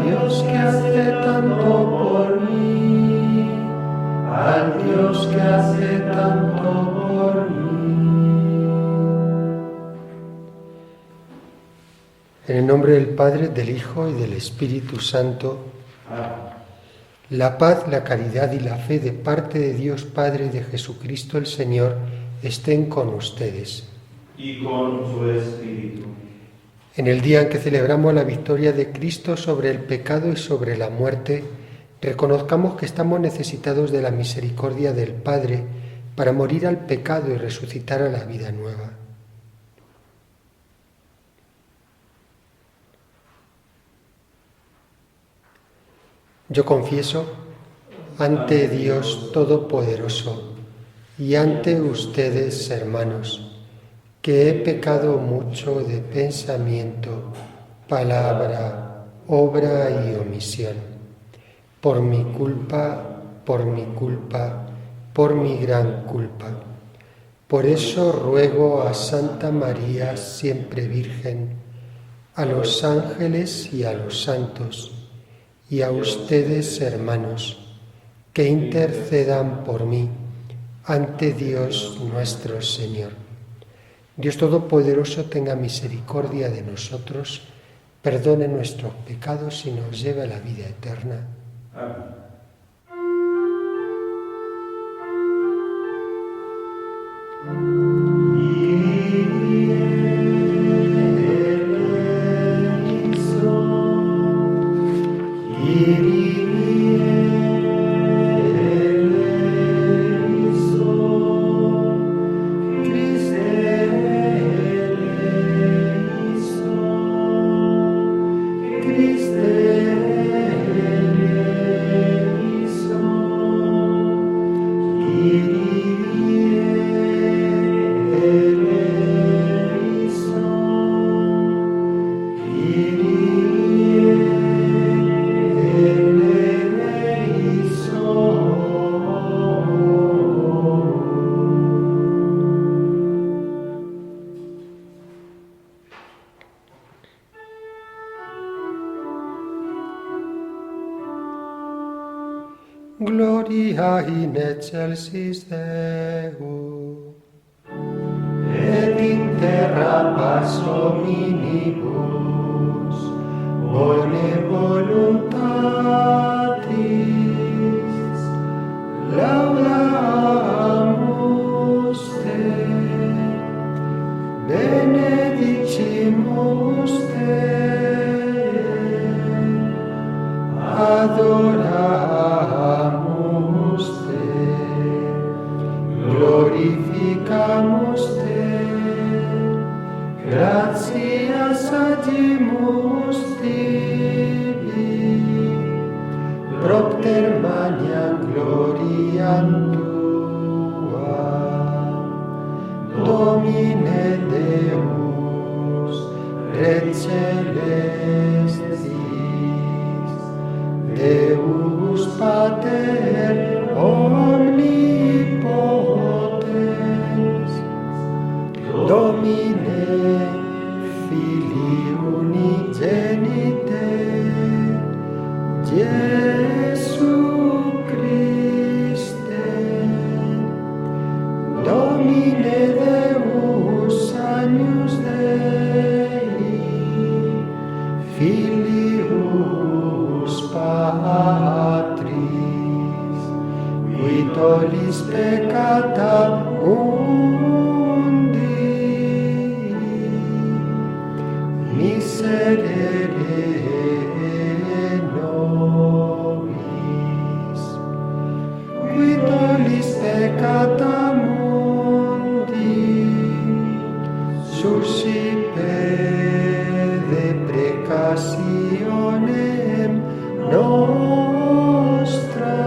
Dios que hace tanto por mí, al Dios que hace tanto por mí. En el nombre del Padre, del Hijo y del Espíritu Santo. Amén. La paz, la caridad y la fe de parte de Dios Padre y de Jesucristo el Señor estén con ustedes. Y con su espíritu. En el día en que celebramos la victoria de Cristo sobre el pecado y sobre la muerte, reconozcamos que estamos necesitados de la misericordia del Padre para morir al pecado y resucitar a la vida nueva. Yo confieso ante Dios Todopoderoso y ante ustedes, hermanos, que he pecado mucho de pensamiento, palabra, obra y omisión, por mi culpa, por mi gran culpa. Por eso ruego a Santa María, siempre Virgen, a los ángeles y a los santos, y a ustedes, hermanos, que intercedan por mí ante Dios nuestro Señor. Dios Todopoderoso tenga misericordia de nosotros, perdone nuestros pecados y nos lleve a la vida eterna. Amén. Gloria in excelsis Deo, et in terra paz hominibus, bone voluntatis, laudamus te, benedicimus te, adoramus te, glorificamus te, gratias agimus tibi, propter magnam gloriam tuam, Domine Deus, Rex celestis, Deus Pater omnipotens, Domine Filii unigenite, Jesu Christe, Domine Deus agnus Dei, Filius Patris, qui tollis peccata mundi, miserere nobis, qui tollis peccata mundi, suscipe deprecationem nostra,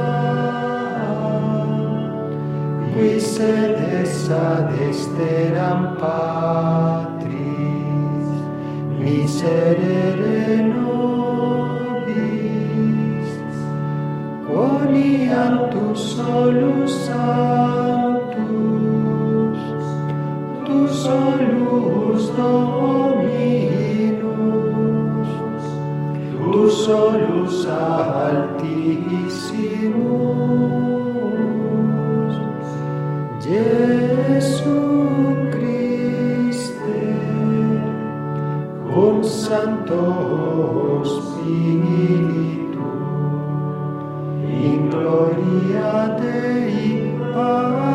qui sedes ad esteram Patris, miserere nobis, quoniantus solus sanctus, tu solus Dominus, tu solus altissimus, Jesucriste, cum Sancto Spiritu, in gloria Dei Patris.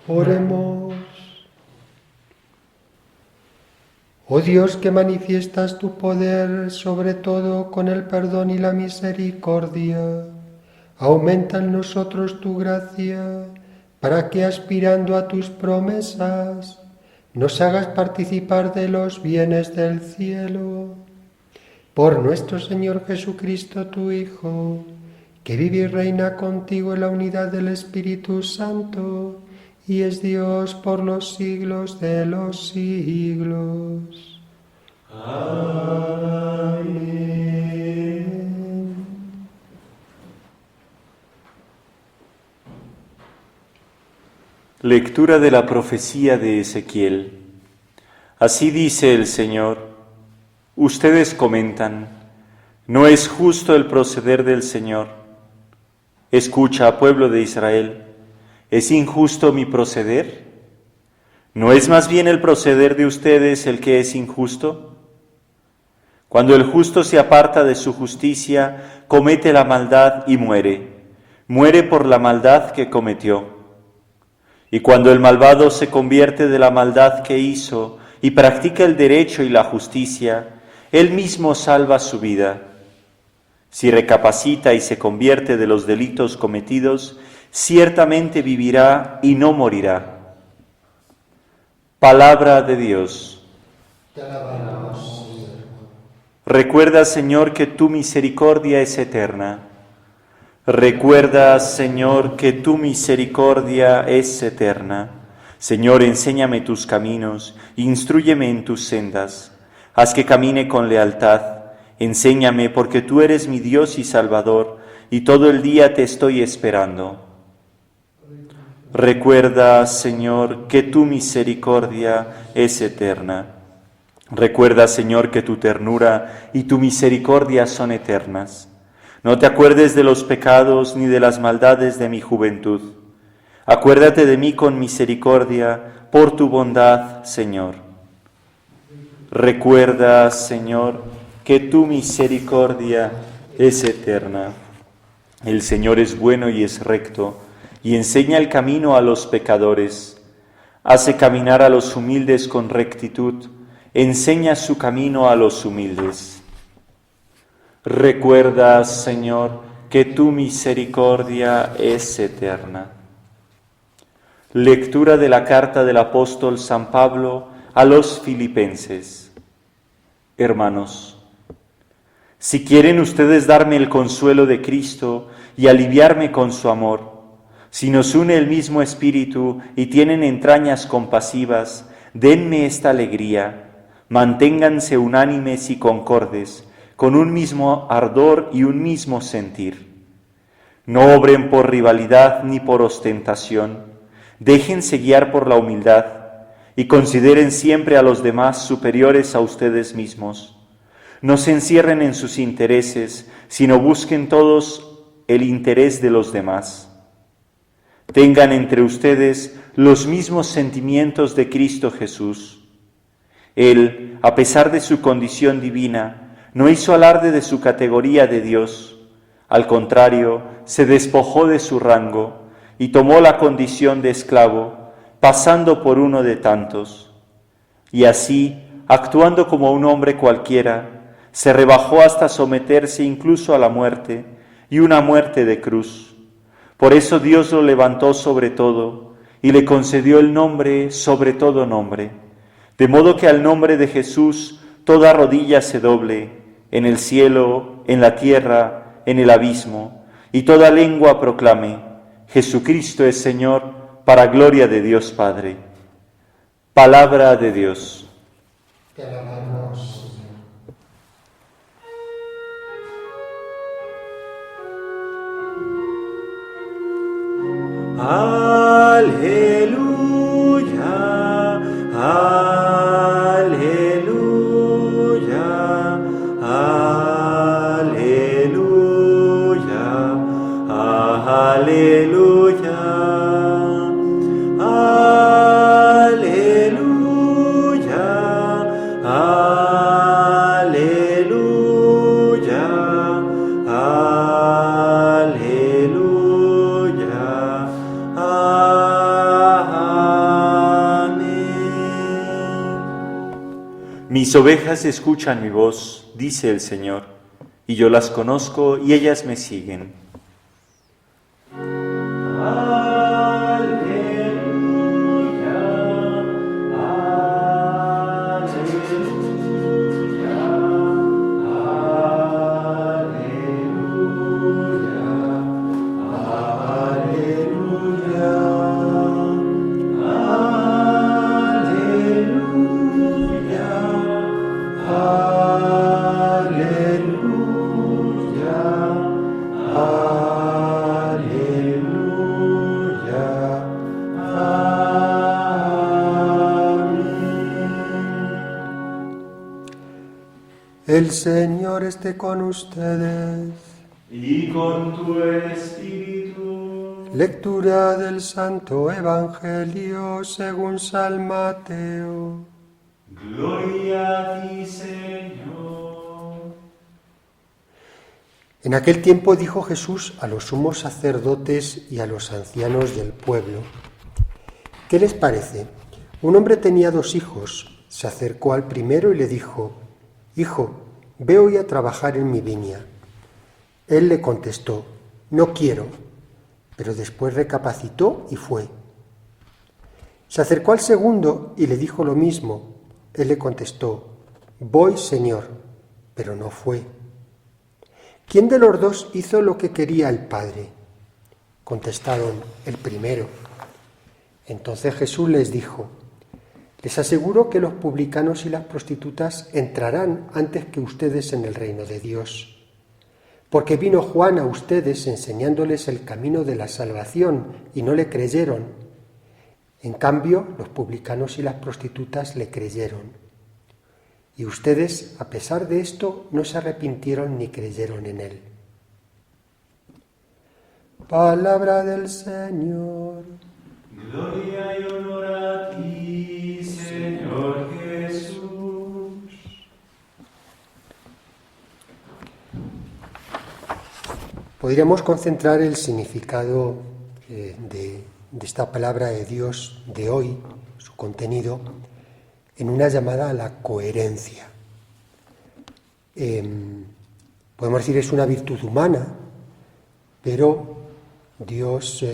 Oremos. Oh Dios, que manifiestas tu poder sobre todo con el perdón y la misericordia, aumenta en nosotros tu gracia, para que aspirando a tus promesas, nos hagas participar de los bienes del cielo. Por nuestro Señor Jesucristo, tu Hijo, que vive y reina contigo en la unidad del Espíritu Santo, y es Dios por los siglos de los siglos. Amén. Lectura de la profecía de Ezequiel. Así dice el Señor: ustedes comentan, no es justo el proceder del Señor. Escucha, pueblo de Israel, ¿es injusto mi proceder? ¿No es más bien el proceder de ustedes el que es injusto? Cuando el justo se aparta de su justicia, comete la maldad y muere por la maldad que cometió. Y cuando el malvado se convierte de la maldad que hizo y practica el derecho y la justicia, él mismo salva su vida. Si recapacita y se convierte de los delitos cometidos, ciertamente vivirá y no morirá. Palabra de Dios. Te alabamos, Señor. Recuerda, Señor, que tu misericordia es eterna. Recuerda, Señor, que tu misericordia es eterna. Señor, enséñame tus caminos, instrúyeme en tus sendas. Haz que camine con lealtad. Enséñame, porque tú eres mi Dios y Salvador, y todo el día te estoy esperando. Recuerda, Señor, que tu misericordia es eterna. Recuerda, Señor, que tu ternura y tu misericordia son eternas. No te acuerdes de los pecados ni de las maldades de mi juventud. Acuérdate de mí con misericordia por tu bondad, Señor. Recuerda, Señor, que tu misericordia es eterna. El Señor es bueno y es recto, y enseña el camino a los pecadores. Hace caminar a los humildes con rectitud, enseña su camino a los humildes. Recuerda, Señor, que tu misericordia es eterna. Lectura de la carta del apóstol San Pablo a los Filipenses. Hermanos, si quieren ustedes darme el consuelo de Cristo y aliviarme con su amor, si nos une el mismo Espíritu y tienen entrañas compasivas, denme esta alegría, manténganse unánimes y concordes, con un mismo ardor y un mismo sentir. No obren por rivalidad ni por ostentación, déjense guiar por la humildad y consideren siempre a los demás superiores a ustedes mismos. No se encierren en sus intereses, sino busquen todos el interés de los demás. Tengan entre ustedes los mismos sentimientos de Cristo Jesús. Él, a pesar de su condición divina, no hizo alarde de su categoría de Dios. Al contrario, se despojó de su rango y tomó la condición de esclavo, pasando por uno de tantos. Y así, actuando como un hombre cualquiera, se rebajó hasta someterse incluso a la muerte, y una muerte de cruz. Por eso Dios lo levantó sobre todo y le concedió el nombre sobre todo nombre, de modo que al nombre de Jesús toda rodilla se doble, en el cielo, en la tierra, en el abismo, y toda lengua proclame: Jesucristo es Señor, para gloria de Dios Padre. Palabra de Dios. Te alabamos, Señor. Aleluya, aleluya, aleluya, aleluya, aleluya, aleluya, aleluya. Mis ovejas escuchan mi voz, dice el Señor, y yo las conozco y ellas me siguen. El Señor esté con ustedes. Y con tu espíritu. Lectura del Santo Evangelio según San Mateo. Gloria a ti, Señor. En aquel tiempo dijo Jesús a los sumos sacerdotes y a los ancianos del pueblo: ¿Qué les parece? Un hombre tenía 2 hijos. Se acercó al primero y le dijo: Hijo, ve hoy a trabajar en mi viña. Él le contestó: No quiero. Pero después recapacitó y fue. Se acercó al segundo y le dijo lo mismo. Él le contestó: Voy, Señor, pero no fue. ¿Quién de los 2 hizo lo que quería el Padre? Contestaron: el primero. Entonces Jesús les dijo: Les aseguro que los publicanos y las prostitutas entrarán antes que ustedes en el reino de Dios. Porque vino Juan a ustedes enseñándoles el camino de la salvación y no le creyeron. En cambio, los publicanos y las prostitutas le creyeron. Y ustedes, a pesar de esto, no se arrepintieron ni creyeron en él. Palabra del Señor. Gloria y honor a ti, Señor Jesús. Podríamos concentrar el significado de esta palabra de Dios de hoy, su contenido, en una llamada a la coherencia. Podemos decir es una virtud humana, pero Dios,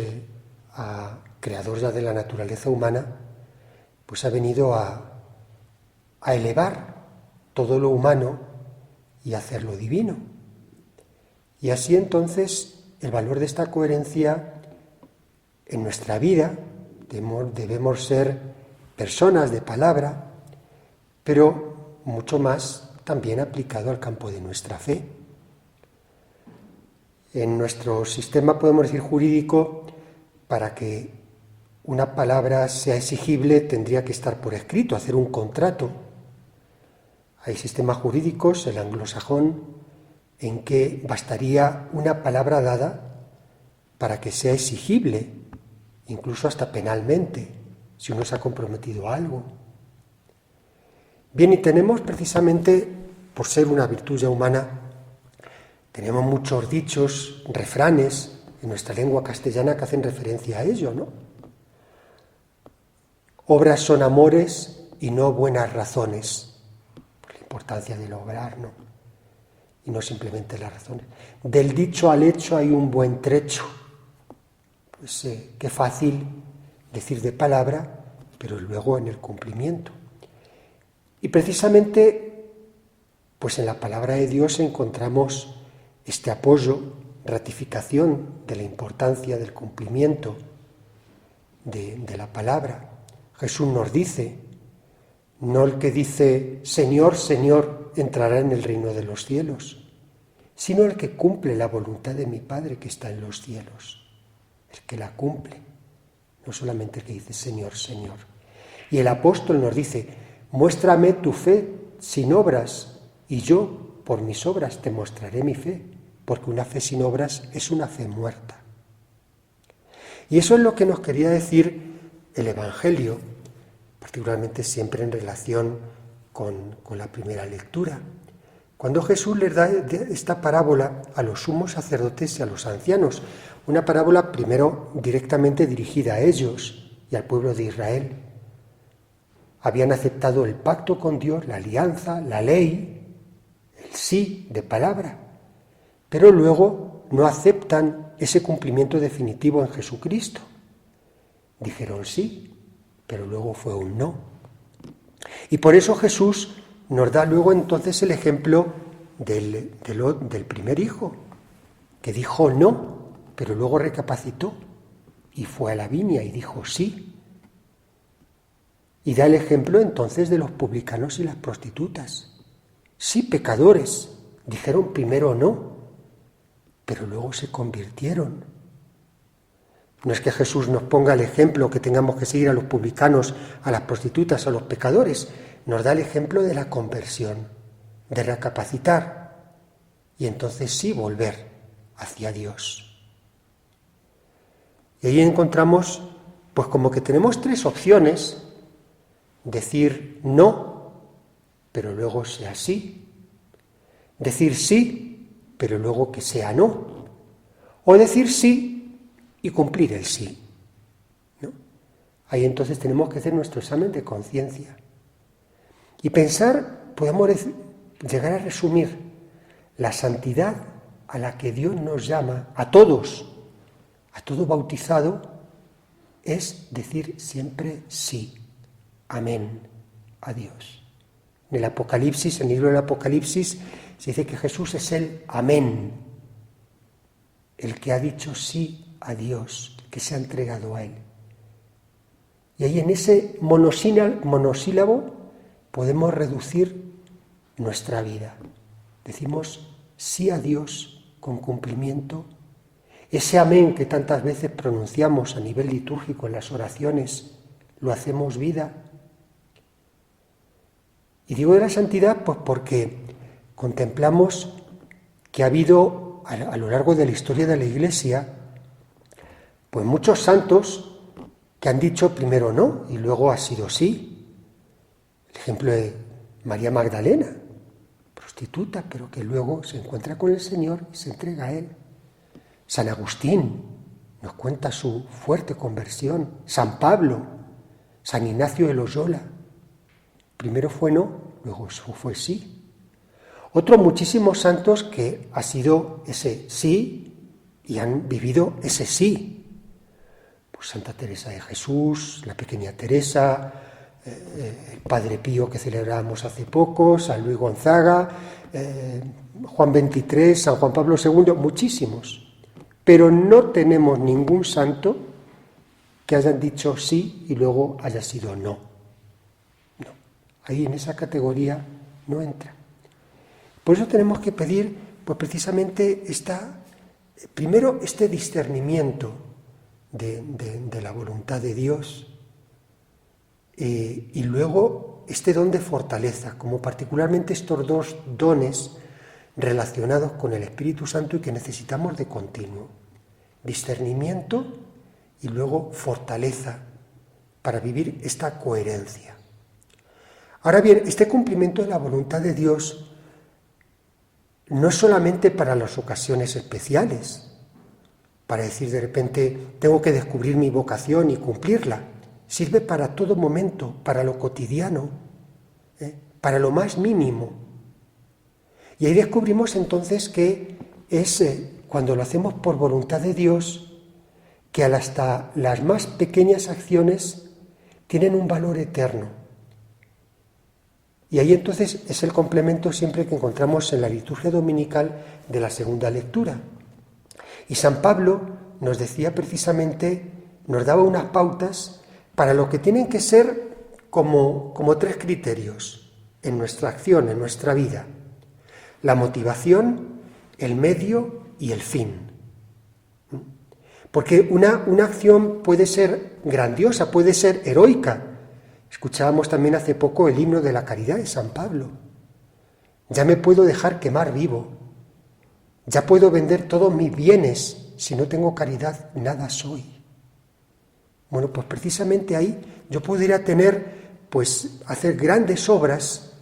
creador ya de la naturaleza humana, pues ha venido a elevar todo lo humano y hacerlo divino. Y así entonces el valor de esta coherencia en nuestra vida, debemos ser personas de palabra, pero mucho más también aplicado al campo de nuestra fe. En nuestro sistema, podemos decir, jurídico, para que una palabra sea exigible tendría que estar por escrito, hacer un contrato. Hay sistemas jurídicos, el anglosajón, en que bastaría una palabra dada para que sea exigible, incluso hasta penalmente, si uno se ha comprometido a algo. Bien, y tenemos precisamente, por ser una virtud ya humana, tenemos muchos dichos, refranes en nuestra lengua castellana que hacen referencia a ello, ¿no? Obras son amores y no buenas razones, por la importancia del obrar, ¿no? Y no simplemente las razones. Del dicho al hecho hay un buen trecho. Pues qué fácil decir de palabra, pero luego en el cumplimiento. Y precisamente, pues en la palabra de Dios encontramos este apoyo, ratificación de la importancia del cumplimiento de la palabra. Jesús nos dice: no el que dice Señor, Señor, entrará en el reino de los cielos, sino el que cumple la voluntad de mi Padre que está en los cielos. el que la cumple, no solamente el que dice Señor, Señor. Y el apóstol nos dice, muéstrame tu fe sin obras, y yo por mis obras te mostraré mi fe, porque una fe sin obras es una fe muerta. Y eso es lo que nos quería decir el Evangelio, particularmente siempre en relación con la primera lectura. Cuando Jesús les da esta parábola a los sumos sacerdotes y a los ancianos, una parábola primero directamente dirigida a ellos y al pueblo de Israel. Habían aceptado el pacto con Dios, la alianza, la ley, el sí de palabra, pero luego no aceptan ese cumplimiento definitivo en Jesucristo. Dijeron sí, pero luego fue un no. Y por eso Jesús nos da luego entonces el ejemplo del primer hijo, que dijo no, pero luego recapacitó y fue a la viña y dijo sí. Y da el ejemplo entonces de los publicanos y las prostitutas. Sí, pecadores, dijeron primero no, pero luego se convirtieron. No es que Jesús nos ponga el ejemplo que tengamos que seguir a los publicanos, a las prostitutas, a los pecadores. Nos da el ejemplo de la conversión, de recapacitar y entonces sí volver hacia Dios. Y ahí encontramos, pues como que tenemos tres opciones: decir no, pero luego sea sí; decir sí, pero luego que sea no; o decir sí y cumplir el sí, ¿no? Ahí entonces tenemos que hacer nuestro examen de conciencia y pensar, podemos llegar a resumir la santidad a la que Dios nos llama a todos, a todo bautizado, es decir siempre sí, amén, a Dios. En el Apocalipsis, en el libro del Apocalipsis, se dice que Jesús es el amén, el que ha dicho sí a Dios, que se ha entregado a Él. Y ahí en ese monosílabo podemos reducir nuestra vida. Decimos sí a Dios con cumplimiento. Ese amén que tantas veces pronunciamos a nivel litúrgico en las oraciones, lo hacemos vida. Y digo de la santidad pues porque contemplamos que ha habido a lo largo de la historia de la Iglesia pues muchos santos que han dicho primero no y luego ha sido sí. El ejemplo de María Magdalena, prostituta, pero que luego se encuentra con el Señor y se entrega a Él. San Agustín nos cuenta su fuerte conversión. San Pablo, San Ignacio de Loyola. Primero fue no, luego fue sí. Otros muchísimos santos que ha sido ese sí y han vivido ese sí. Pues Santa Teresa de Jesús, la pequeña Teresa, el Padre Pío que celebramos hace poco, San Luis Gonzaga, Juan XXIII, San Juan Pablo II, muchísimos. Pero no tenemos ningún santo que hayan dicho sí y luego haya sido no. No. Ahí en esa categoría no entra. Por eso tenemos que pedir, pues precisamente primero este discernimiento de la voluntad de Dios y luego este don de fortaleza, como particularmente estos dos dones relacionados con el Espíritu Santo y que necesitamos de continuo. Discernimiento y luego fortaleza para vivir esta coherencia. Ahora bien, este cumplimiento de la voluntad de Dios no es solamente para las ocasiones especiales, para decir de repente tengo que descubrir mi vocación y cumplirla. Sirve para todo momento, para lo cotidiano, para lo más mínimo. Y ahí descubrimos entonces que es cuando lo hacemos por voluntad de Dios, que hasta las más pequeñas acciones tienen un valor eterno. Y ahí entonces es el complemento siempre que encontramos en la liturgia dominical de la segunda lectura. Y San Pablo nos decía precisamente, nos daba unas pautas para lo que tienen que ser como tres criterios en nuestra acción, en nuestra vida: la motivación, el medio y el fin. Porque una acción puede ser grandiosa, puede ser heroica. Escuchábamos también hace poco el himno de la caridad de San Pablo. Ya me puedo dejar quemar vivo. Ya puedo vender todos mis bienes. Si no tengo caridad, nada soy. Bueno, pues precisamente ahí yo podría hacer grandes obras,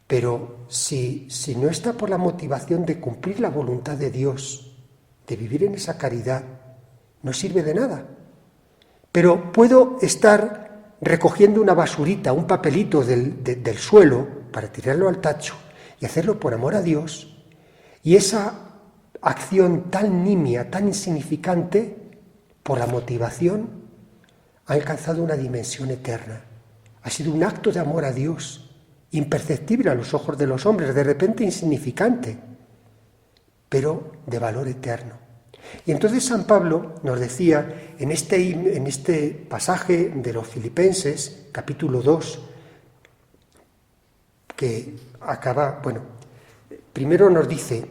pero si no está por la motivación de cumplir la voluntad de Dios, de vivir en esa caridad, no sirve de nada. Pero puedo estar recogiendo una basurita, un papelito del suelo para tirarlo al tacho y hacerlo por amor a Dios, y esa acción tan nimia, tan insignificante, por la motivación, ha alcanzado una dimensión eterna. Ha sido un acto de amor a Dios, imperceptible a los ojos de los hombres, de repente insignificante, pero de valor eterno. Y entonces San Pablo nos decía en este pasaje de los Filipenses, capítulo 2, que acaba, primero nos dice: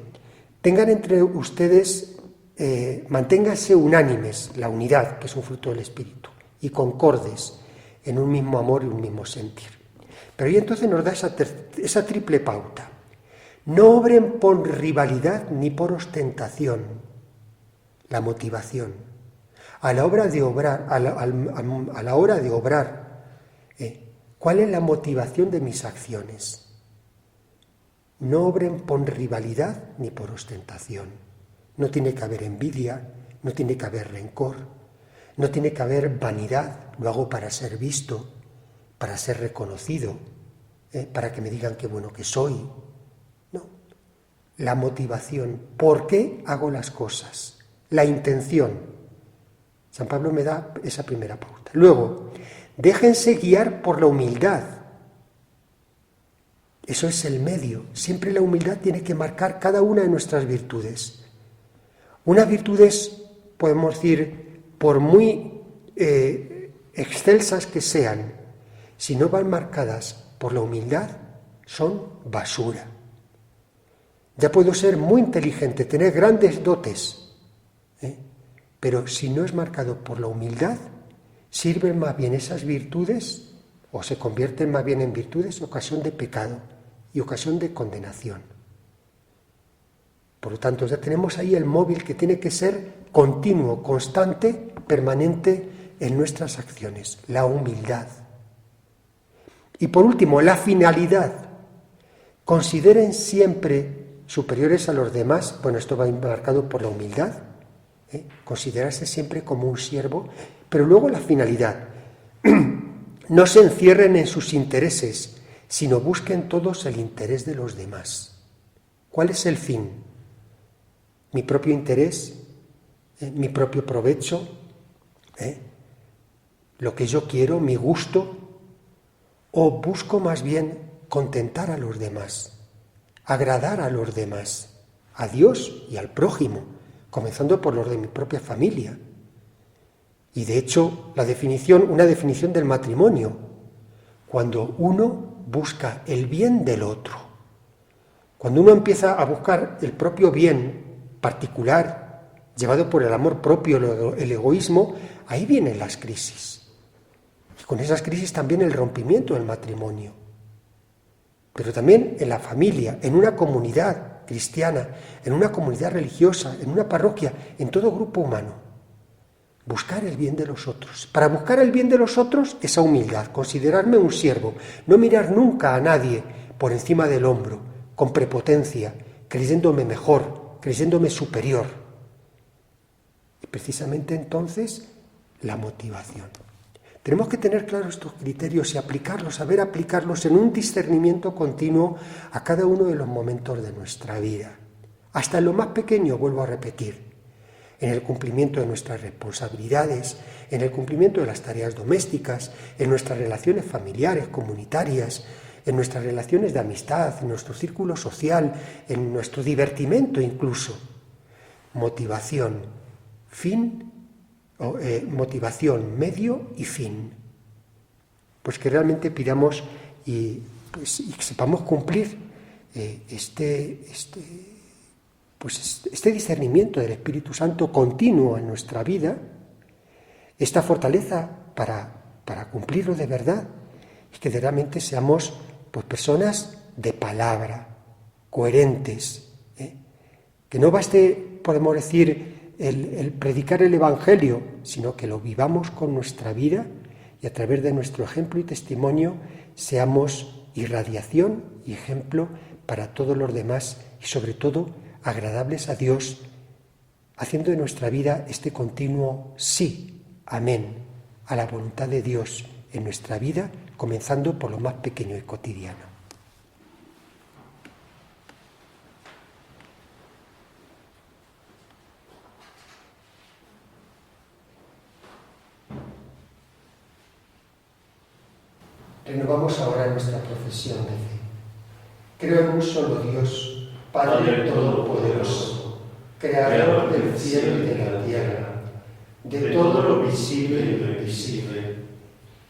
tengan entre ustedes, manténganse unánimes, la unidad, que es un fruto del Espíritu, y concordes en un mismo amor y un mismo sentir. Pero ahí entonces nos da esa triple pauta. No obren por rivalidad ni por ostentación. La motivación. A la hora de obrar, ¿cuál es la motivación de mis acciones? No obren por rivalidad ni por ostentación. No tiene que haber envidia, no tiene que haber rencor, no tiene que haber vanidad. Lo hago para ser visto, para ser reconocido, para que me digan qué bueno que soy. No. La motivación. ¿Por qué hago las cosas? La intención. San Pablo me da esa primera pauta. Luego, déjense guiar por la humildad. Eso es el medio. Siempre la humildad tiene que marcar cada una de nuestras virtudes. Unas virtudes, podemos decir, por muy excelsas que sean, si no van marcadas por la humildad, son basura. Ya puedo ser muy inteligente, tener grandes dotes, pero si no es marcado por la humildad, sirven más bien esas virtudes, o se convierten más bien en virtudes, ocasión de pecado y ocasión de condenación. Por lo tanto, ya tenemos ahí el móvil que tiene que ser continuo, constante, permanente en nuestras acciones, la humildad. Y por último, la finalidad. Consideren siempre superiores a los demás, esto va marcado por la humildad, considerarse siempre como un siervo, pero luego la finalidad. No se encierren en sus intereses, sino busquen todos el interés de los demás. ¿Cuál es el fin? ¿Mi propio interés? ¿Mi propio provecho? ¿Lo que yo quiero? ¿Mi gusto? ¿O busco más bien contentar a los demás, agradar a los demás, a Dios y al prójimo, comenzando por los de mi propia familia? Y de hecho, una definición del matrimonio, cuando uno busca el bien del otro, cuando uno empieza a buscar el propio bien particular, llevado por el amor propio, el egoísmo, ahí vienen las crisis. Y con esas crisis también el rompimiento del matrimonio. Pero también en la familia, en una comunidad cristiana, en una comunidad religiosa, en una parroquia, en todo grupo humano. Buscar el bien de los otros. Para buscar el bien de los otros, esa humildad, considerarme un siervo, no mirar nunca a nadie por encima del hombro, con prepotencia, creyéndome mejor, creyéndome superior. Y precisamente entonces, la motivación. Tenemos que tener claros estos criterios y aplicarlos, saber aplicarlos en un discernimiento continuo a cada uno de los momentos de nuestra vida. Hasta en lo más pequeño, vuelvo a repetir, en el cumplimiento de nuestras responsabilidades, en el cumplimiento de las tareas domésticas, en nuestras relaciones familiares, comunitarias, en nuestras relaciones de amistad, en nuestro círculo social, en nuestro divertimento incluso. Motivación, motivación, medio y fin. Pues que realmente pidamos y que sepamos cumplir pues este discernimiento del Espíritu Santo continuo en nuestra vida, esta fortaleza para cumplirlo de verdad, y que realmente seamos pues personas de palabra, coherentes, que no baste, podemos decir, el predicar el Evangelio, sino que lo vivamos con nuestra vida y a través de nuestro ejemplo y testimonio seamos irradiación y ejemplo para todos los demás y sobre todo agradables a Dios, haciendo de nuestra vida este continuo sí, amén, a la voluntad de Dios en nuestra vida, comenzando por lo más pequeño y cotidiano. Renovamos ahora nuestra profesión de fe. Creo en un solo Dios, Padre Todopoderoso, Creador del cielo y de la tierra, de todo lo visible y lo invisible.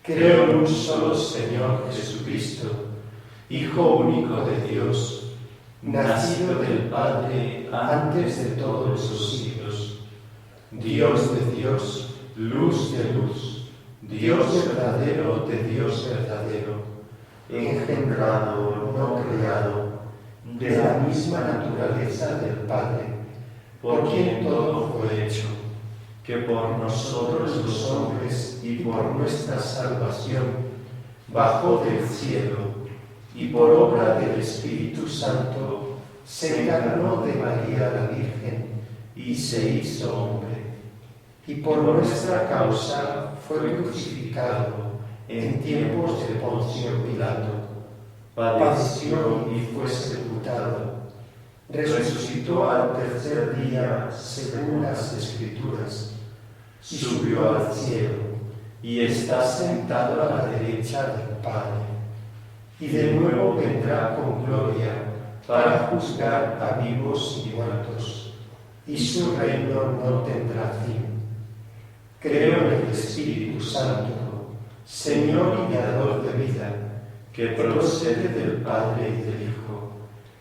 Creo en un solo Señor Jesucristo, Hijo único de Dios, nacido del Padre antes de todos los siglos, Dios de Dios, luz de luz, Dios verdadero de Dios verdadero, engendrado, no creado, de la misma naturaleza del Padre, por quien todo fue hecho, que por nosotros los hombres y por nuestra salvación bajó del cielo y por obra del Espíritu Santo se encarnó de María la Virgen y se hizo hombre. Y por nuestra causa fue crucificado en tiempos de Poncio Pilato, padeció y fue sepultado, resucitó al tercer día según las Escrituras, subió al cielo y está sentado a la derecha del Padre, y de nuevo vendrá con gloria para juzgar a vivos y muertos, y su reino no tendrá fin. Creo en el Espíritu Santo, Señor y Dador de vida, que procede del Padre y del Hijo,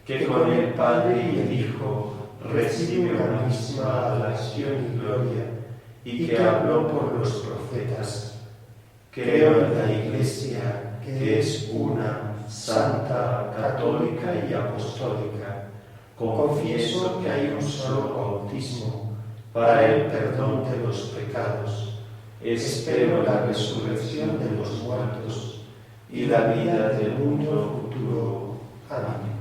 que con el Padre y el Hijo recibe la misma adoración y gloria, y que habló por los profetas. Creo en la Iglesia, que es una, santa, católica y apostólica. Confieso que hay un solo bautismo para el perdón de los pecados. Espero la resurrección de los muertos y la vida del mundo futuro. Amén.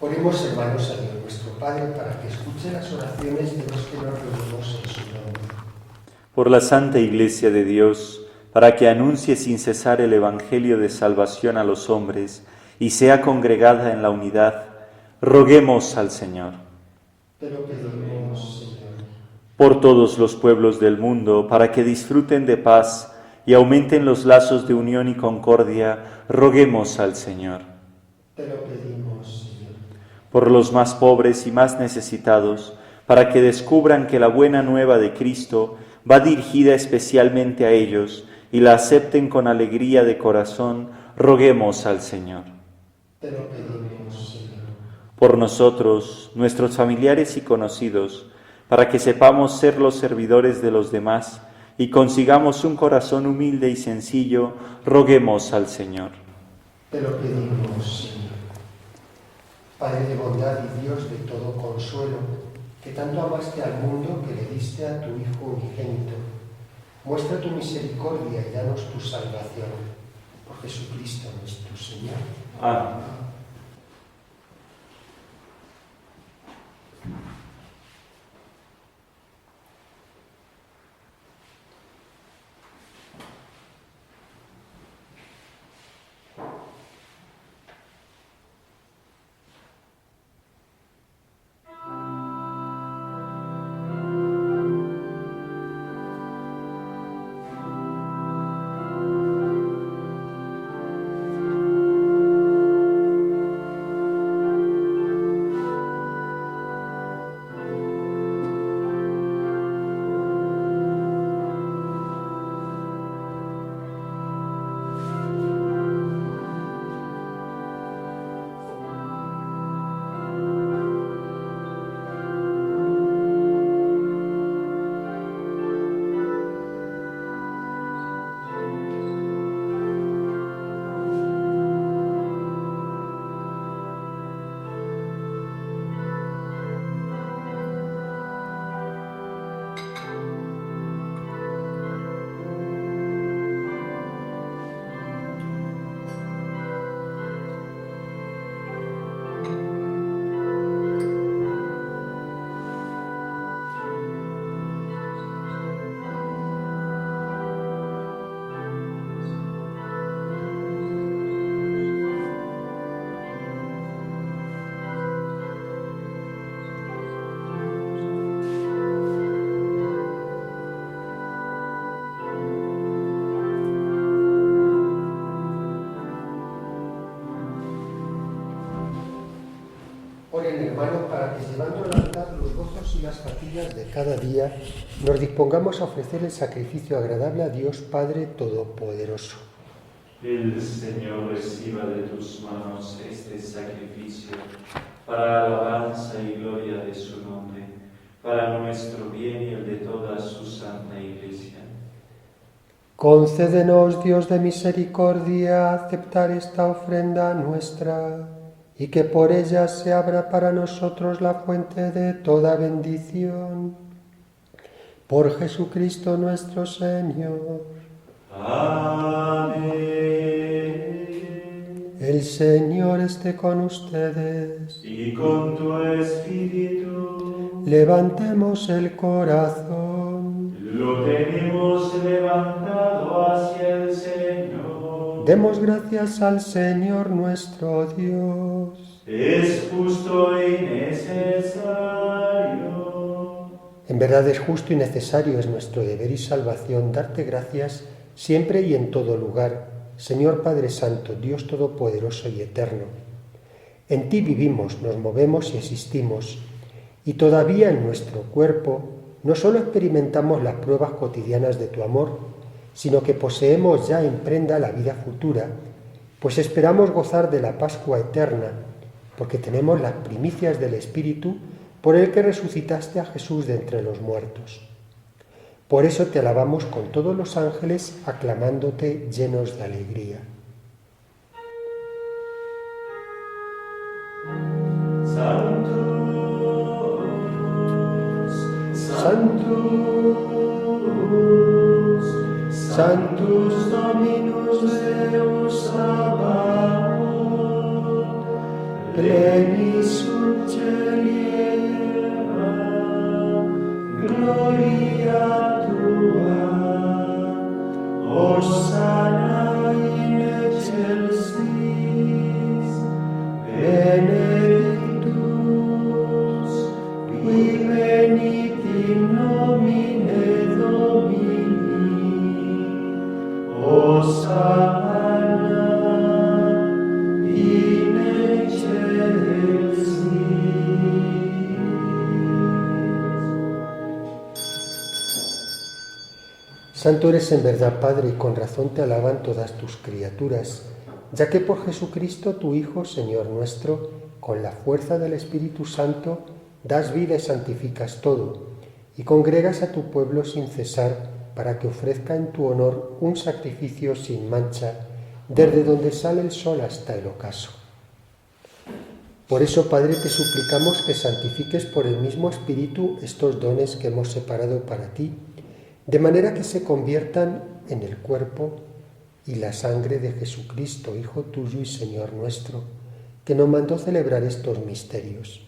Oremos, hermanos, a Dios nuestro Padre, para que escuche las oraciones de los que nos reunimos en su nombre. Por la Santa Iglesia de Dios, para que anuncie sin cesar el Evangelio de salvación a los hombres y sea congregada en la unidad, roguemos al Señor. Te lo pedimos, Señor. Por todos los pueblos del mundo, para que disfruten de paz y aumenten los lazos de unión y concordia, roguemos al Señor. Te lo pedimos, Señor. Por los más pobres y más necesitados, para que descubran que la buena nueva de Cristo va dirigida especialmente a ellos y la acepten con alegría de corazón, roguemos al Señor. Te lo pedimos, Señor. Por nosotros, nuestros familiares y conocidos, para que sepamos ser los servidores de los demás y consigamos un corazón humilde y sencillo, roguemos al Señor. Te lo pedimos, Señor. Padre de bondad y Dios de todo consuelo, que tanto amaste al mundo que le diste a tu Hijo unigénito, muestra tu misericordia y danos tu salvación. Por Jesucristo nuestro Señor. Amén. llevando al altar los gozos y las fatigas de cada día, nos dispongamos a ofrecer el sacrificio agradable a Dios Padre Todopoderoso. El Señor reciba de tus manos este sacrificio para alabanza y gloria de su nombre, para nuestro bien y el de toda su santa Iglesia. Concédenos, Dios de misericordia, aceptar esta ofrenda nuestra, y que por ella se abra para nosotros la fuente de toda bendición. Por Jesucristo nuestro Señor. Amén. El Señor esté con ustedes. Y con tu espíritu. Levantemos el corazón. Lo tenemos levantado hacia el Señor. Demos gracias al Señor nuestro Dios. Es justo y necesario. En verdad es justo y necesario, es nuestro deber y salvación darte gracias siempre y en todo lugar, Señor Padre Santo, Dios Todopoderoso y Eterno. En ti vivimos, nos movemos y existimos, y todavía en nuestro cuerpo no solo experimentamos las pruebas cotidianas de tu amor, sino que poseemos ya en prenda la vida futura, pues esperamos gozar de la Pascua eterna, porque tenemos las primicias del Espíritu por el que resucitaste a Jesús de entre los muertos. Por eso te alabamos con todos los ángeles, aclamándote llenos de alegría. Sanctus, Sanctus Dominus Deus Sabaoth, pleni sunt caeli et terra, gloria tua, Hosanna in excelsis, benedictus, qui venit in nomine Domini, Hosanna in excelsis. Santo eres en verdad, Padre, y con razón te alaban todas tus criaturas, ya que por Jesucristo, tu Hijo, Señor nuestro, con la fuerza del Espíritu Santo, das vida y santificas todo, y congregas a tu pueblo sin cesar, para que ofrezca en tu honor un sacrificio sin mancha, desde donde sale el sol hasta el ocaso. Por eso, Padre, te suplicamos que santifiques por el mismo Espíritu estos dones que hemos separado para ti, de manera que se conviertan en el cuerpo y la sangre de Jesucristo, Hijo tuyo y Señor nuestro, que nos mandó celebrar estos misterios.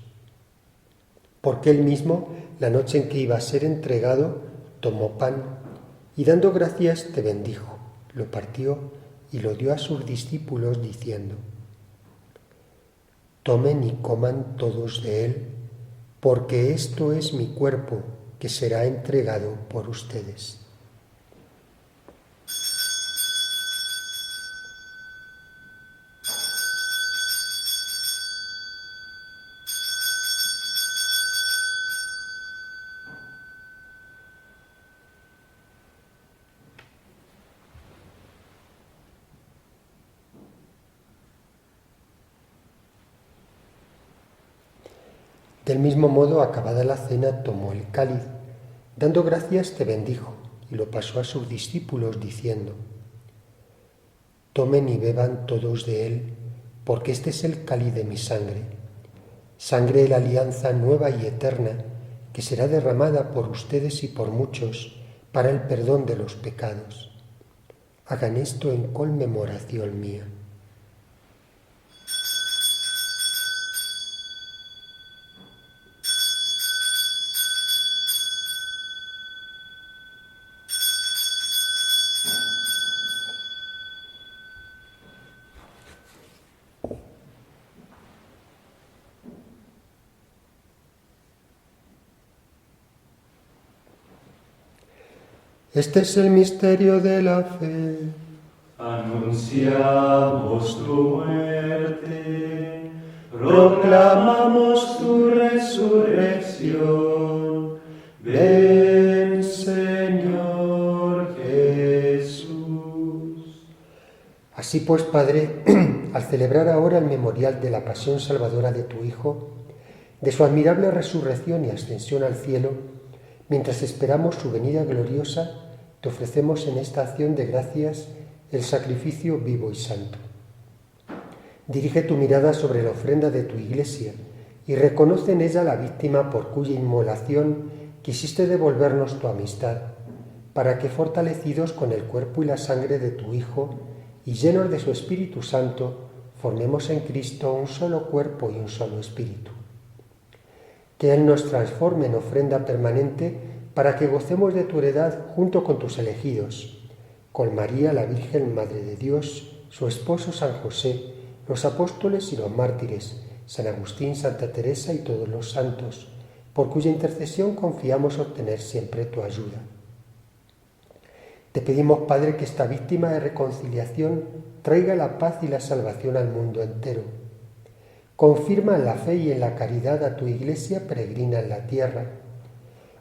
Porque él mismo, la noche en que iba a ser entregado, tomó pan y dando gracias te bendijo, lo partió y lo dio a sus discípulos diciendo: tomen y coman todos de él, porque esto es mi cuerpo, que será entregado por ustedes. Del mismo modo, acabada la cena, tomó el cáliz, dando gracias te bendijo, y lo pasó a sus discípulos diciendo: tomen y beban todos de él, porque este es el cáliz de mi sangre, sangre de la alianza nueva y eterna, que será derramada por ustedes y por muchos para el perdón de los pecados. Hagan esto en conmemoración mía. Este es el misterio de la fe. Anunciamos tu muerte, proclamamos tu resurrección. Ven, Señor Jesús. Así pues, Padre, al celebrar ahora el memorial de la pasión salvadora de tu Hijo, de su admirable resurrección y ascensión al cielo, mientras esperamos su venida gloriosa, te ofrecemos en esta acción de gracias el sacrificio vivo y santo. Dirige tu mirada sobre la ofrenda de tu Iglesia y reconoce en ella la víctima por cuya inmolación quisiste devolvernos tu amistad, para que, fortalecidos con el cuerpo y la sangre de tu Hijo y llenos de su Espíritu Santo, formemos en Cristo un solo cuerpo y un solo espíritu. Que Él nos transforme en ofrenda permanente para que gocemos de tu heredad junto con tus elegidos, con María, la Virgen Madre de Dios, su esposo San José, los apóstoles y los mártires, San Agustín, Santa Teresa y todos los santos, por cuya intercesión confiamos obtener siempre tu ayuda. Te pedimos, Padre, que esta víctima de reconciliación traiga la paz y la salvación al mundo entero. Confirma en la fe y en la caridad a tu Iglesia peregrina en la tierra,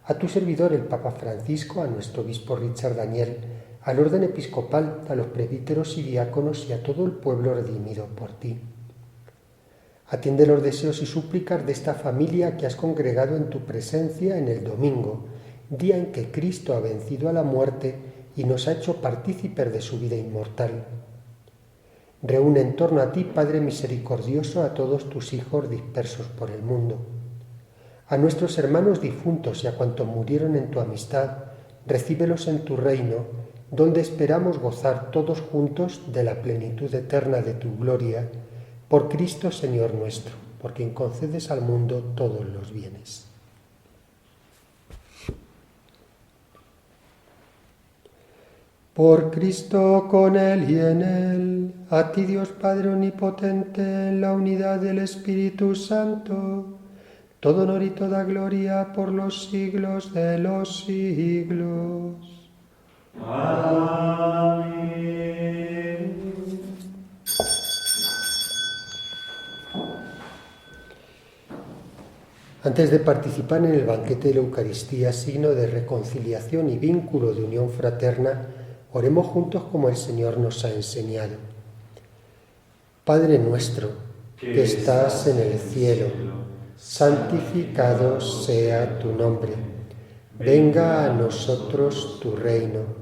a tu servidor el Papa Francisco, a nuestro obispo Richard Daniel, al orden episcopal, a los presbíteros y diáconos y a todo el pueblo redimido por ti. Atiende los deseos y súplicas de esta familia que has congregado en tu presencia en el domingo, día en que Cristo ha vencido a la muerte y nos ha hecho partícipes de su vida inmortal. Reúne en torno a ti, Padre misericordioso, a todos tus hijos dispersos por el mundo. A nuestros hermanos difuntos y a cuantos murieron en tu amistad, recíbelos en tu reino, donde esperamos gozar todos juntos de la plenitud eterna de tu gloria, por Cristo Señor nuestro, por quien concedes al mundo todos los bienes. Por Cristo, con Él y en Él, a ti Dios Padre Omnipotente, en la unidad del Espíritu Santo, todo honor y toda gloria por los siglos de los siglos. Amén. Antes de participar en el banquete de la Eucaristía, signo de reconciliación y vínculo de unión fraterna, oremos juntos como el Señor nos ha enseñado. Padre nuestro, que estás en el cielo, santificado sea tu nombre. Venga a nosotros tu reino.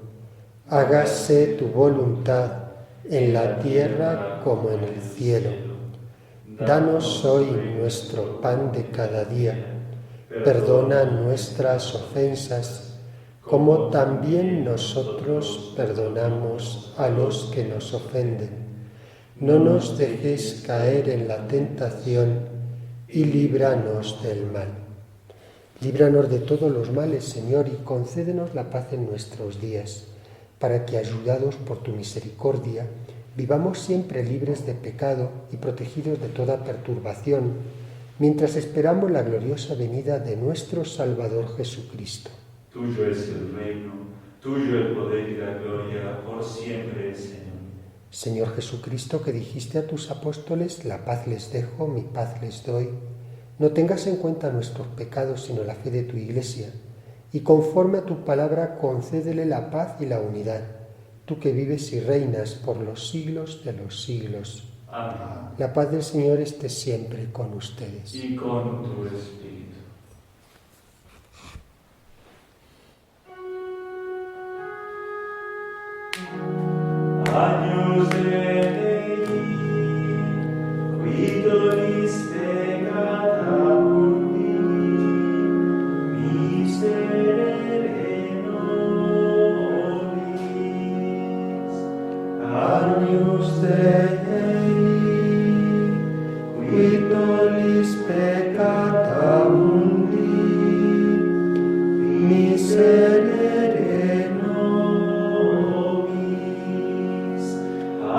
Hágase tu voluntad en la tierra como en el cielo. Danos hoy nuestro pan de cada día. Perdona nuestras ofensas, como también nosotros perdonamos a los que nos ofenden. No nos dejes caer en la tentación y líbranos del mal. Líbranos de todos los males, Señor, y concédenos la paz en nuestros días, para que, ayudados por tu misericordia, vivamos siempre libres de pecado y protegidos de toda perturbación, mientras esperamos la gloriosa venida de nuestro Salvador Jesucristo. Tuyo es el reino, tuyo el poder y la gloria, por siempre, Señor. Señor Jesucristo, que dijiste a tus apóstoles, la paz les dejo, mi paz les doy, no tengas en cuenta nuestros pecados, sino la fe de tu Iglesia, y conforme a tu palabra concédele la paz y la unidad, tú que vives y reinas por los siglos de los siglos. Amén. La paz del Señor esté siempre con ustedes. Y con tu espíritu. Agnus Dei, qui dolis peccata mundi, miserere nobis. Agnus Dei, qui dolis peccata mundi, miserere nobis.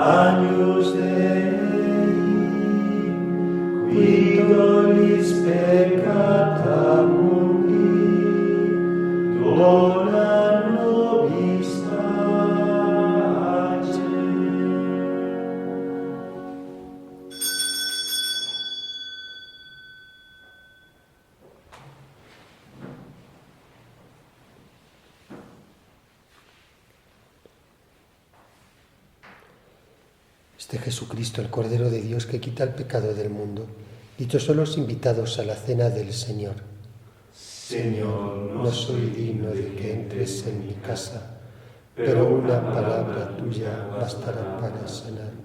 Agnus Dei, qui dolis peccata mundi, dona nobis pace. 「Este Jesucristo, el Cordero de Dios que quita el pecado del mundo. Dichosos los invitados a la cena del Señor. Señor, no soy digno de que entres en mi casa, pero una palabra tuya bastará para sanar.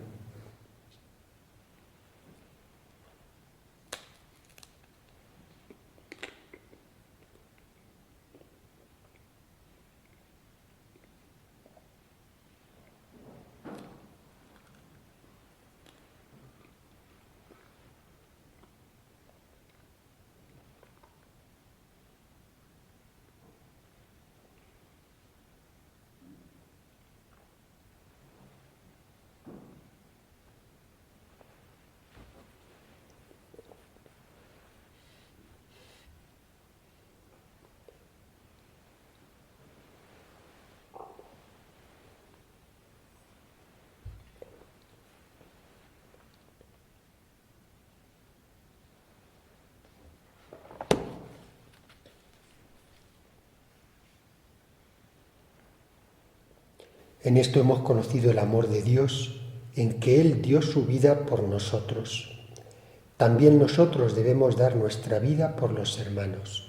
En esto hemos conocido el amor de Dios, en que Él dio su vida por nosotros. También nosotros debemos dar nuestra vida por los hermanos.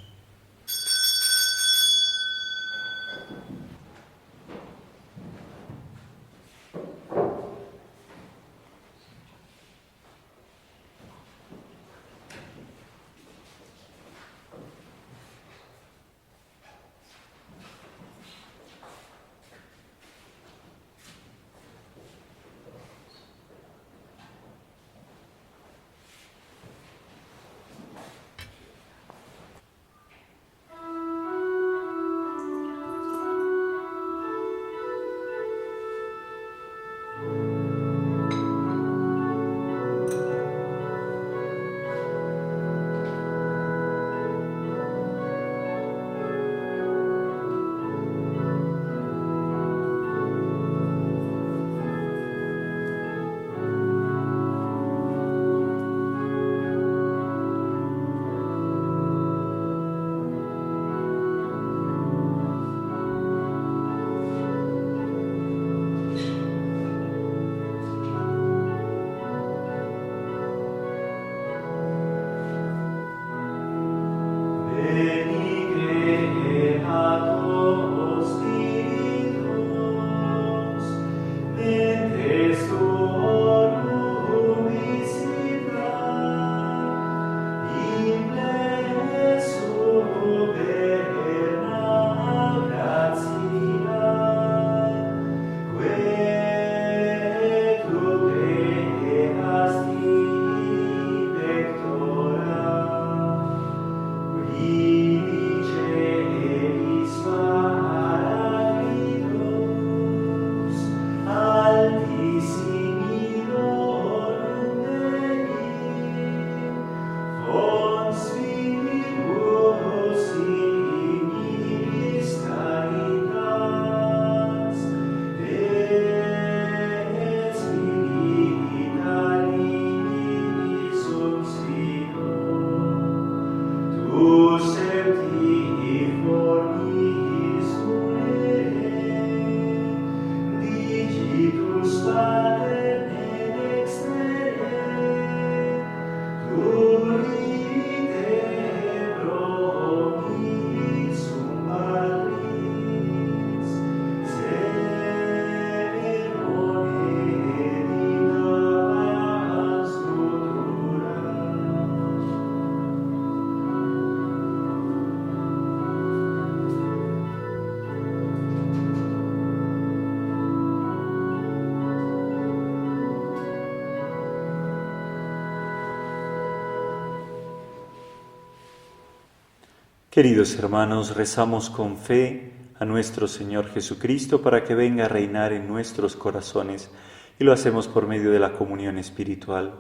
Queridos hermanos, rezamos con fe a nuestro Señor Jesucristo para que venga a reinar en nuestros corazones y lo hacemos por medio de la comunión espiritual.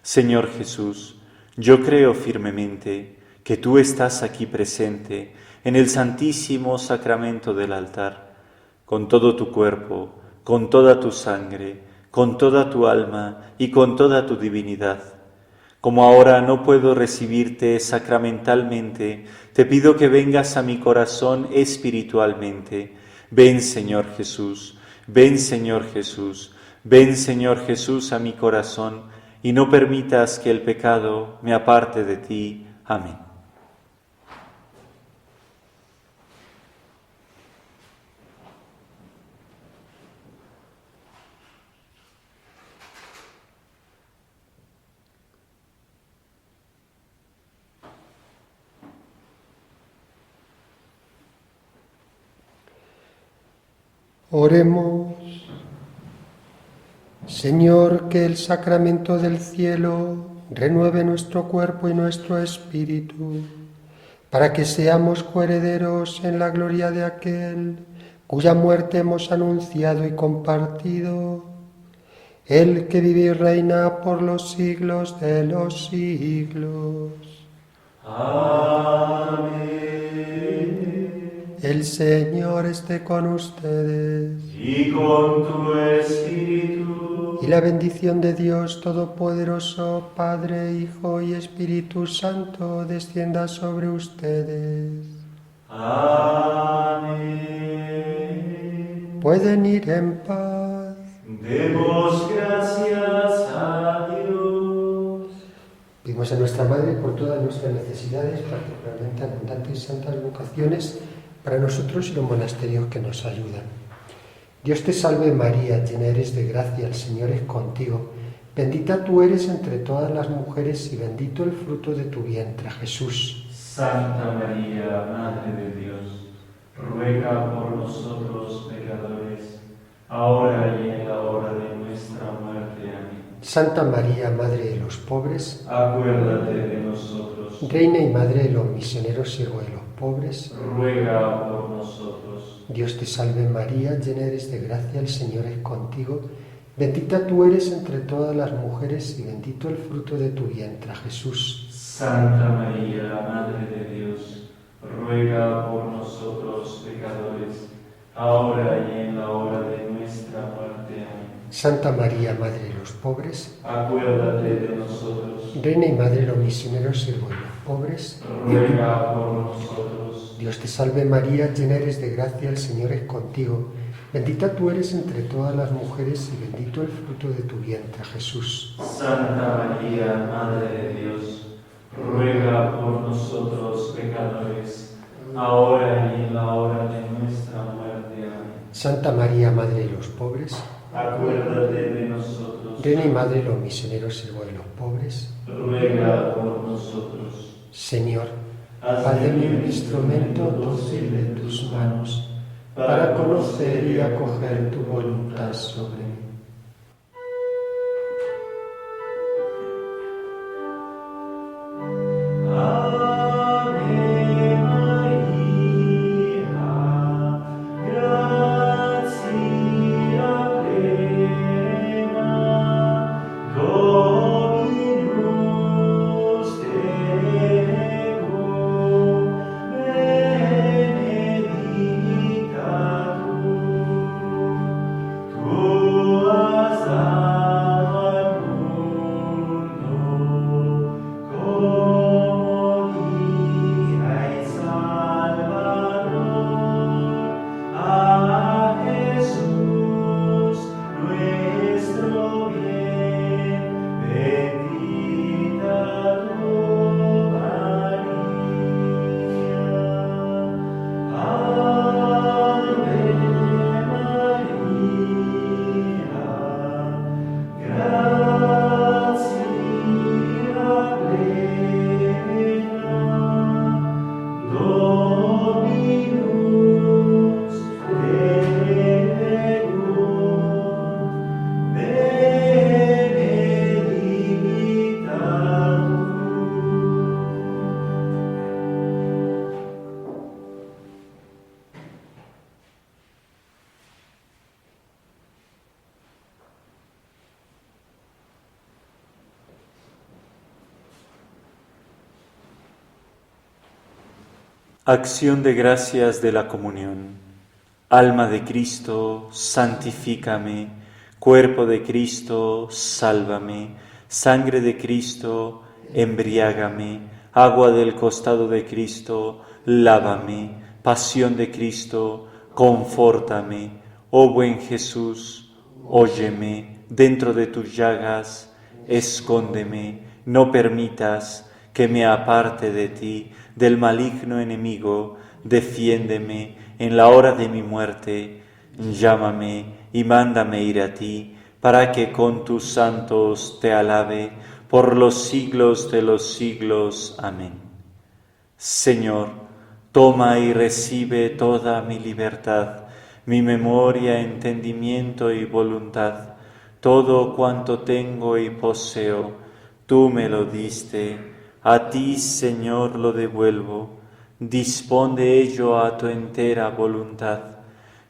Señor Jesús, yo creo firmemente que tú estás aquí presente en el santísimo sacramento del altar, con todo tu cuerpo, con toda tu sangre, con toda tu alma y con toda tu divinidad. Como ahora no puedo recibirte sacramentalmente, te pido que vengas a mi corazón espiritualmente. Ven, Señor Jesús, ven, Señor Jesús, Ven, Señor Jesús, a mi corazón, y no permitas que el pecado me aparte de ti. Amén. Oremos. Señor, que el sacramento del cielo renueve nuestro cuerpo y nuestro espíritu, para que seamos coherederos en la gloria de aquel cuya muerte hemos anunciado y compartido, el que vive y reina por los siglos de los siglos. Amén. El Señor esté con ustedes. Y con tu espíritu. Y la bendición de Dios Todopoderoso, Padre, Hijo y Espíritu Santo, descienda sobre ustedes. Amén. Pueden ir en paz. Demos gracias a Dios. Pedimos a nuestra Madre por todas nuestras necesidades, particularmente abundantes y santas vocaciones, para nosotros y los monasterios que nos ayudan. Dios te salve María, llena eres de gracia, el Señor es contigo. Bendita tú eres entre todas las mujeres y bendito el fruto de tu vientre, Jesús. Santa María, Madre de Dios, ruega por nosotros pecadores, ahora y en la hora de nuestra muerte. Amén. Santa María, Madre de los pobres, Acuérdate de nosotros. Reina y Madre de los misioneros, siervo de los pobres, Ruega por nosotros. Dios te salve María, llena eres de gracia, el Señor es contigo. Bendita tú eres entre todas las mujeres y bendito el fruto de tu vientre, Jesús. Santa María, Madre de Dios, ruega por nosotros pecadores, ahora y en la hora de nuestra muerte. Amén. Santa María, Madre de los pobres, Acuérdate de nosotros. Reina y Madre de los misioneros, siervo de los pobres, Ruega por nosotros. Dios te salve María, llena eres de gracia, el Señor es contigo. Bendita tú eres entre todas las mujeres y bendito el fruto de tu vientre, Jesús. Santa María, Madre de Dios, ruega por nosotros pecadores, ahora y en la hora de nuestra muerte. Amén. Santa María, Madre de los pobres, Acuérdate de nosotros. Reina y Madre de los misioneros, siervo de los pobres, Ruega por nosotros. Señor, Haz haz de de mí mí un instrumento dócil en tus manos, para conocer y acoger tu voluntad sobre mí. Ave María, gratia plena, Dominus tecum, benedicta tu has dado al mundo, como hija y Salvador, a Jesús nuestro bien, bendita tu María. Ave María, gratia plena, Dominus tecum, benedicta Acción de gracias de la comunión. Alma de Cristo, santifícame. Cuerpo de Cristo, sálvame. Sangre de Cristo, embriágame. Agua del costado de Cristo, lávame. Pasión de Cristo, confórtame. Oh buen Jesús, Óyeme, dentro de tus llagas, escóndeme, no permitas que me aparte de ti, del maligno enemigo, defiéndeme en la hora de mi muerte, llámame y mándame ir a ti, para que con tus santos te alabe por los siglos de los siglos. Amén. Señor, toma y recibe toda mi libertad, mi memoria, entendimiento y voluntad, todo cuanto tengo y poseo, tú me lo diste, a ti, Señor, lo devuelvo, dispón de ello a tu entera voluntad.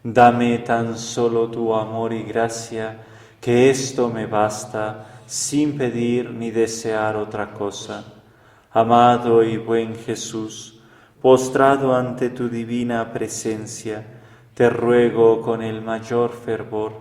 Dame tan solo tu amor y gracia, que esto me basta, sin pedir ni desear otra cosa. Amado y buen Jesús, postrado ante tu divina presencia, te ruego con el mayor fervor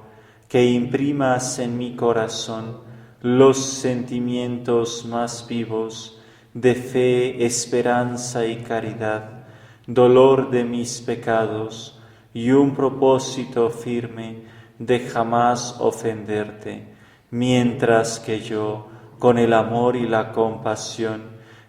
que imprimas en mi corazón los sentimientos más vivos de fe, esperanza y caridad, dolor de mis pecados y un propósito firme de jamás ofenderte, mientras que yo, con el amor y la compasión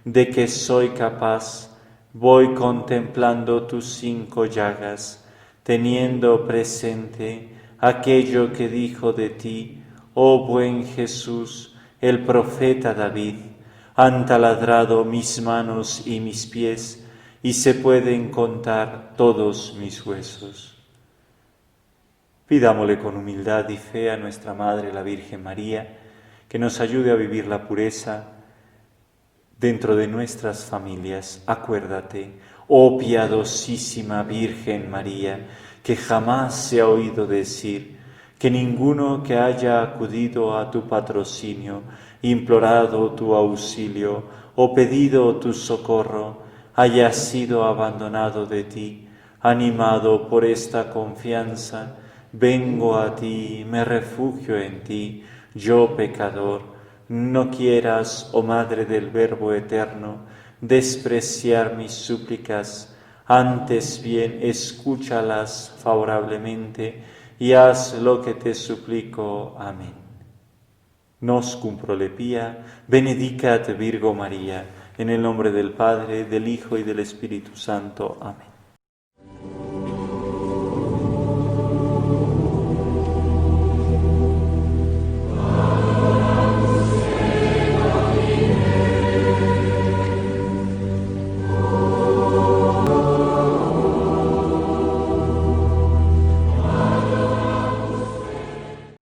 de que soy capaz, voy contemplando tus 5 llagas, teniendo presente aquello que dijo de ti, oh buen Jesús, el profeta David: han taladrado mis manos y mis pies, y se pueden contar todos mis huesos. Pidámosle con humildad y fe a nuestra Madre, la Virgen María, que nos ayude a vivir la pureza dentro de nuestras familias. Acuérdate, oh piadosísima Virgen María, que jamás se ha oído decir que ninguno que haya acudido a tu patrocinio, implorado tu auxilio o pedido tu socorro, haya sido abandonado de ti. Animado por esta confianza, vengo a ti, me refugio en ti, yo pecador. No quieras, oh Madre del Verbo eterno, despreciar mis súplicas, antes bien escúchalas favorablemente y haz lo que te suplico. Amén. Nos cum prolepia, benedicat Virgo María, en el nombre del Padre, del Hijo y del Espíritu Santo. Amén.